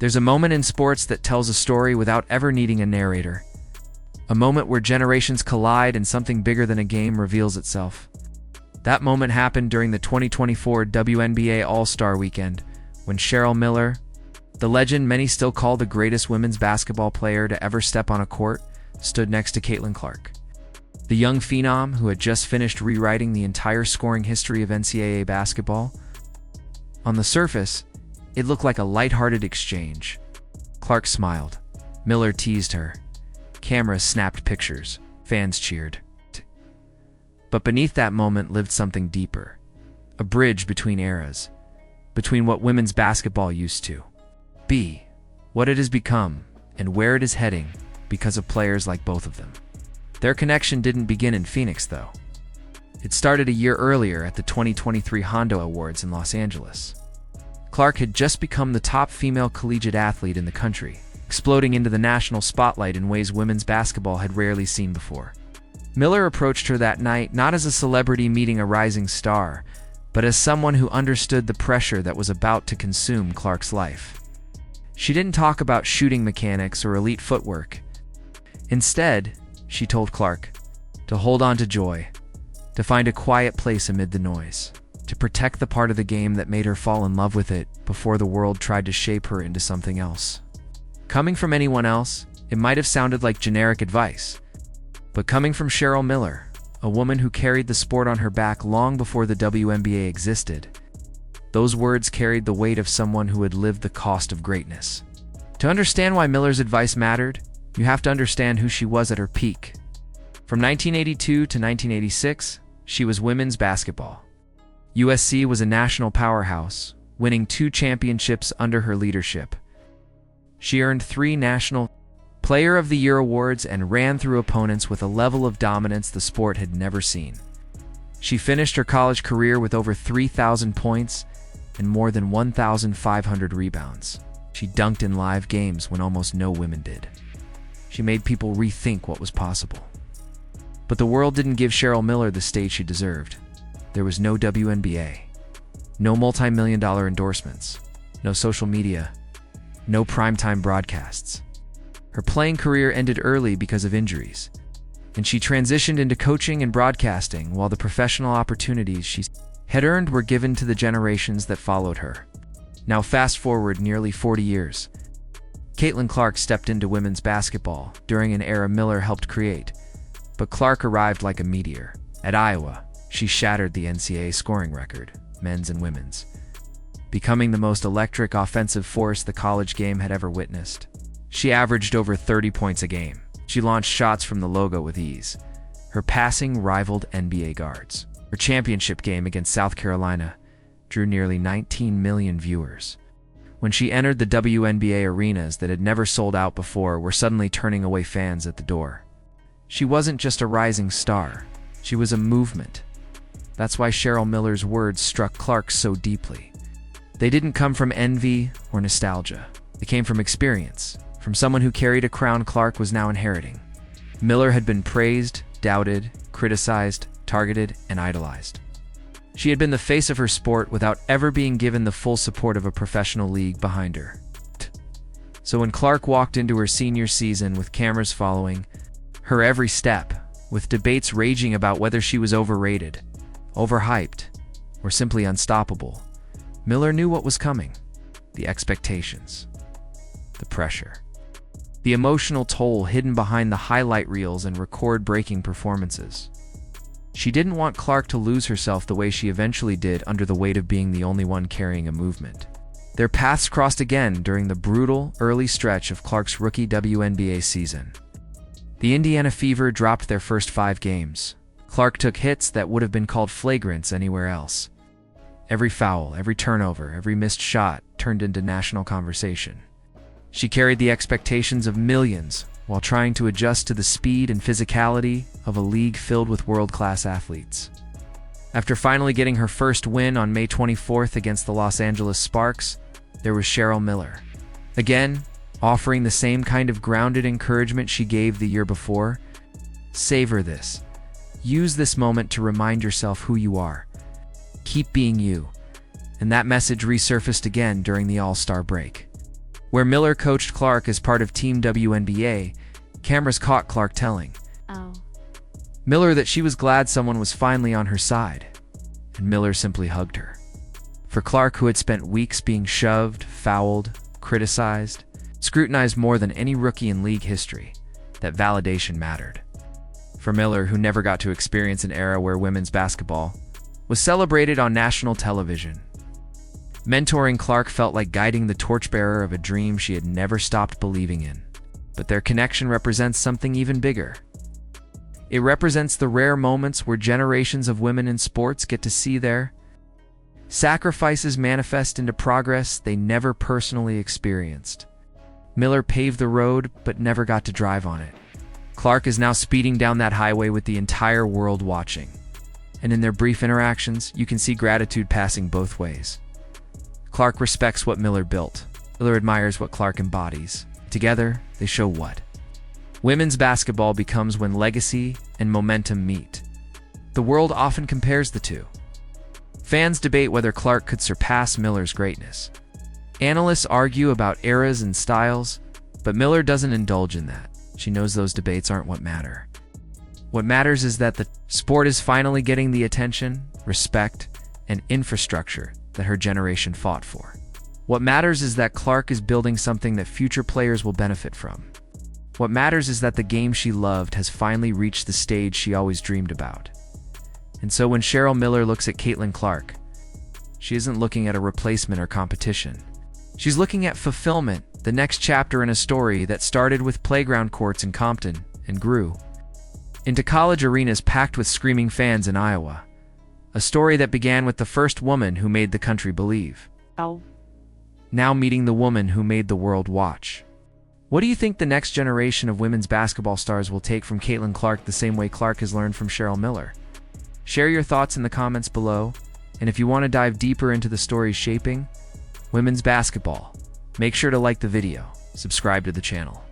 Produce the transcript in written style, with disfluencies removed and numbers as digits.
There's a moment in sports that tells a story without ever needing a narrator. A moment where generations collide and something bigger than a game reveals itself. That moment happened during the 2024 WNBA All-Star Weekend, when Cheryl Miller, the legend many still call the greatest women's basketball player to ever step on a court, stood next to Caitlin Clark. The young phenom, who had just finished rewriting the entire scoring history of NCAA basketball. On the surface, it looked like a lighthearted exchange. Clark smiled. Miller teased her. Cameras snapped pictures. Fans cheered. But beneath that moment lived something deeper. A bridge between eras. Between what women's basketball used to be, what it has become, and where it is heading because of players like both of them. Their connection didn't begin in Phoenix, though. It started a year earlier at the 2023 Hondo Awards in Los Angeles. Clark had just become the top female collegiate athlete in the country, exploding into the national spotlight in ways women's basketball had rarely seen before. Miller approached her that night not as a celebrity meeting a rising star, but as someone who understood the pressure that was about to consume Clark's life. She didn't talk about shooting mechanics or elite footwork. Instead, she told Clark to hold on to joy, to find a quiet place amid the noise, to protect the part of the game that made her fall in love with it before the world tried to shape her into something else. Coming from anyone else, it might have sounded like generic advice. But coming from Cheryl Miller, a woman who carried the sport on her back long before the WNBA existed, those words carried the weight of someone who had lived the cost of greatness. To understand why Miller's advice mattered, you have to understand who she was at her peak. From 1982 to 1986, she was women's basketball. USC was a national powerhouse, winning 2 championships under her leadership. She earned 3 National Player of the Year awards and ran through opponents with a level of dominance the sport had never seen. She finished her college career with over 3,000 points and more than 1,500 rebounds. She dunked in live games when almost no women did. She made people rethink what was possible. But the world didn't give Cheryl Miller the stage she deserved. There was no WNBA, no multi-million-dollar endorsements, no social media, no primetime broadcasts. Her playing career ended early because of injuries, and she transitioned into coaching and broadcasting while the professional opportunities she had earned were given to the generations that followed her. Now fast forward nearly 40 years. Caitlin Clark stepped into women's basketball during an era Miller helped create, but Clark arrived like a meteor. At Iowa, she shattered the NCAA scoring record, men's and women's, becoming the most electric offensive force the college game had ever witnessed. She averaged over 30 points a game. She launched shots from the logo with ease. Her passing rivaled NBA guards. Her championship game against South Carolina drew nearly 19 million viewers. When she entered the WNBA arenas that had never sold out before were suddenly turning away fans at the door. She wasn't just a rising star. She was a movement. That's why Cheryl Miller's words struck Clark so deeply. They didn't come from envy or nostalgia. They came from experience, from someone who carried a crown Clark was now inheriting. Miller had been praised, doubted, criticized, targeted, and idolized. She had been the face of her sport without ever being given the full support of a professional league behind her. So when Clark walked into her senior season with cameras following her every step, with debates raging about whether she was overrated, overhyped, or simply unstoppable, Miller knew what was coming. The expectations, the pressure, the emotional toll hidden behind the highlight reels and record-breaking performances. She didn't want Clark to lose herself the way she eventually did under the weight of being the only one carrying a movement. Their paths crossed again during the brutal, early stretch of Clark's rookie WNBA season. The Indiana Fever dropped their first 5 games. Clark took hits that would have been called flagrants anywhere else. Every foul, every turnover, every missed shot turned into national conversation. She carried the expectations of millions while trying to adjust to the speed and physicality of a league filled with world-class athletes. After finally getting her first win on May 24th against the Los Angeles Sparks, there was Cheryl Miller. Again, offering the same kind of grounded encouragement she gave the year before. Savor this. Use this moment to remind yourself who you are. Keep being you. And that message resurfaced again during the All-Star break. Where Miller coached Clark as part of Team WNBA, cameras caught Clark telling Miller that she was glad someone was finally on her side, and Miller simply hugged her. For Clark, who had spent weeks being shoved, fouled, criticized, scrutinized more than any rookie in league history, that validation mattered. For Miller, who never got to experience an era where women's basketball was celebrated on national television, mentoring Clark felt like guiding the torchbearer of a dream she had never stopped believing in. But their connection represents something even bigger. It represents the rare moments where generations of women in sports get to see their sacrifices manifest into progress they never personally experienced. Miller paved the road, but never got to drive on it. Clark is now speeding down that highway with the entire world watching. And in their brief interactions, you can see gratitude passing both ways. Clark respects what Miller built. Miller admires what Clark embodies. Together, they show what women's basketball becomes when legacy and momentum meet. The world often compares the two. Fans debate whether Clark could surpass Miller's greatness. Analysts argue about eras and styles, but Miller doesn't indulge in that. She knows those debates aren't what matter. What matters is that the sport is finally getting the attention, respect, and infrastructure that her generation fought for. What matters is that Clark is building something that future players will benefit from. What matters is that the game she loved has finally reached the stage she always dreamed about. And so when Cheryl Miller looks at Caitlin Clark, she isn't looking at a replacement or competition. She's looking at fulfillment, the next chapter in a story that started with playground courts in Compton and grew into college arenas packed with screaming fans in Iowa. A story that began with the first woman who made the country believe. Now meeting the woman who made the world watch. What do you think the next generation of women's basketball stars will take from Caitlin Clark the same way Clark has learned from Cheryl Miller? Share your thoughts in the comments below, and if you want to dive deeper into the stories shaping women's basketball, make sure to like the video, subscribe to the channel.